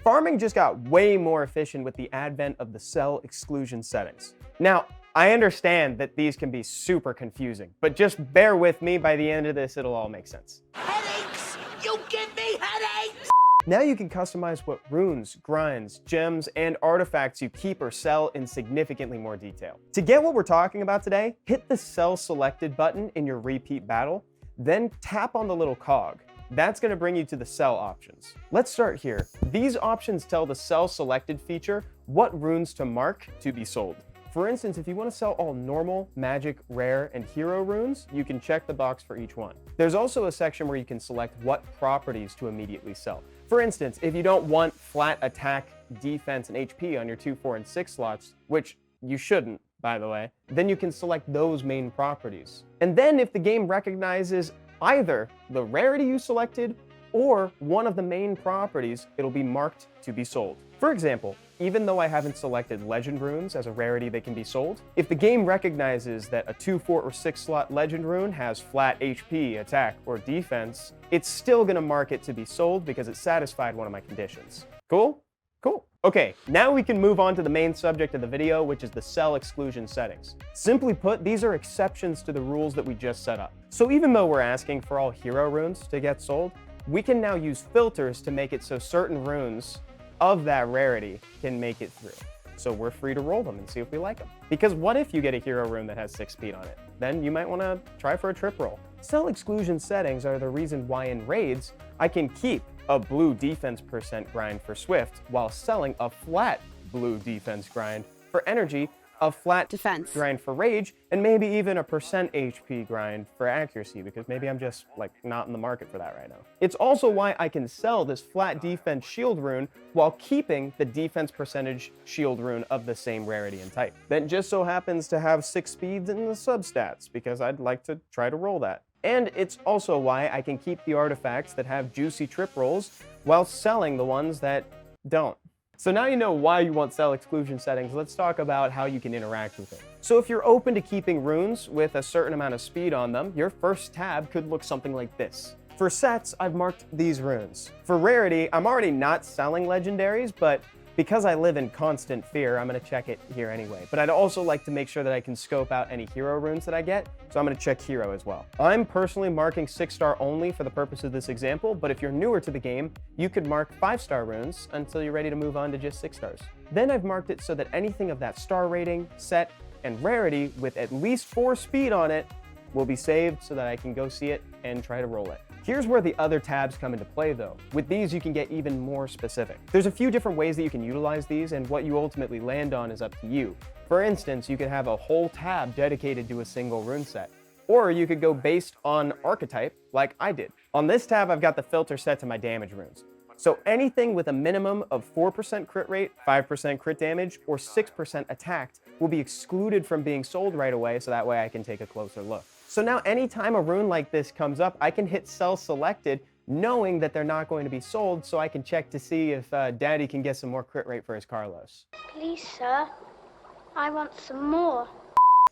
Farming just got way more efficient with the advent of the cell exclusion settings. Now, I understand that these can be super confusing, but just bear with me. By the end of this, it'll all make sense. Headaches! You give me headaches! Now you can customize what runes, grinds, gems, and artifacts you keep or sell in significantly more detail. To get what we're talking about today, hit the Cell Selected button in your repeat battle, then tap on the little cog. That's going to bring you to the cell options. Let's start here. These options tell the Cell Selected feature what runes to mark to be sold. For instance, if you want to sell all normal, magic, rare, and hero runes, you can check the box for each one. There's also a section where you can select what properties to immediately sell. For instance, if you don't want flat attack, defense, and HP on your 2, 4, and 6 slots, which you shouldn't, by the way, then you can select those main properties. And then if the game recognizes either the rarity you selected or one of the main properties, it'll be marked to be sold. For example, even though I haven't selected legend runes as a rarity that can be sold, if the game recognizes that a 2, 4, or 6 slot legend rune has flat HP, attack, or defense, it's still gonna mark it to be sold because it satisfied one of my conditions. Cool? Cool. Okay, now we can move on to the main subject of the video, which is the cell exclusion settings. Simply put, these are exceptions to the rules that we just set up. So even though we're asking for all hero runes to get sold, we can now use filters to make it so certain runes of that rarity can make it through. So we're free to roll them and see if we like them. Because what if you get a hero rune that has 6 speed on it? Then you might want to try for a trip roll. Cell exclusion settings are the reason why in raids, I can keep a blue defense % grind for Swift while selling a flat blue defense grind for energy, a flat defense grind for rage, and maybe even a % HP grind for accuracy, because maybe I'm just like not in the market for that right now. It's also why I can sell this flat defense shield rune while keeping the defense % shield rune of the same rarity and type. That just so happens to have 6 speeds in the substats, because I'd like to try to roll that. And it's also why I can keep the artifacts that have juicy trip rolls while selling the ones that don't. So now you know why you want cell exclusion settings, let's talk about how you can interact with it. So if you're open to keeping runes with a certain amount of speed on them, your first tab could look something like this. For sets, I've marked these runes. For rarity, I'm already not selling legendaries, but because I live in constant fear, I'm gonna check it here anyway. But I'd also like to make sure that I can scope out any hero runes that I get, so I'm gonna check hero as well. I'm personally marking 6-star only for the purpose of this example, but if you're newer to the game, you could mark 5-star runes until you're ready to move on to just 6 stars. Then I've marked it so that anything of that star rating, set, and rarity with at least 4 speed on it will be saved so that I can go see it and try to roll it. Here's where the other tabs come into play though. With these, you can get even more specific. There's a few different ways that you can utilize these, and what you ultimately land on is up to you. For instance, you could have a whole tab dedicated to a single rune set. Or you could go based on archetype, like I did. On this tab, I've got the filter set to my damage runes. So anything with a minimum of 4% crit rate, 5% crit damage, or 6% attacked will be excluded from being sold right away, so that way I can take a closer look. So now anytime a rune like this comes up, I can hit Cell Selected, knowing that they're not going to be sold, so I can check to see if Daddy can get some more crit rate for his Carlos. Please, sir, I want some more.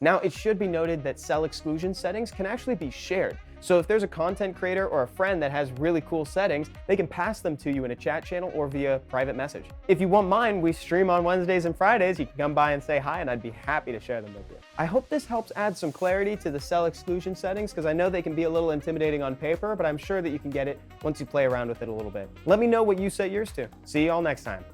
Now, it should be noted that cell exclusion settings can actually be shared. So if there's a content creator or a friend that has really cool settings, they can pass them to you in a chat channel or via private message. If you want mine, we stream on Wednesdays and Fridays. You can come by and say hi, and I'd be happy to share them with you. I hope this helps add some clarity to the cell exclusion settings, because I know they can be a little intimidating on paper, but I'm sure that you can get it once you play around with it a little bit. Let me know what you set yours to. See you all next time.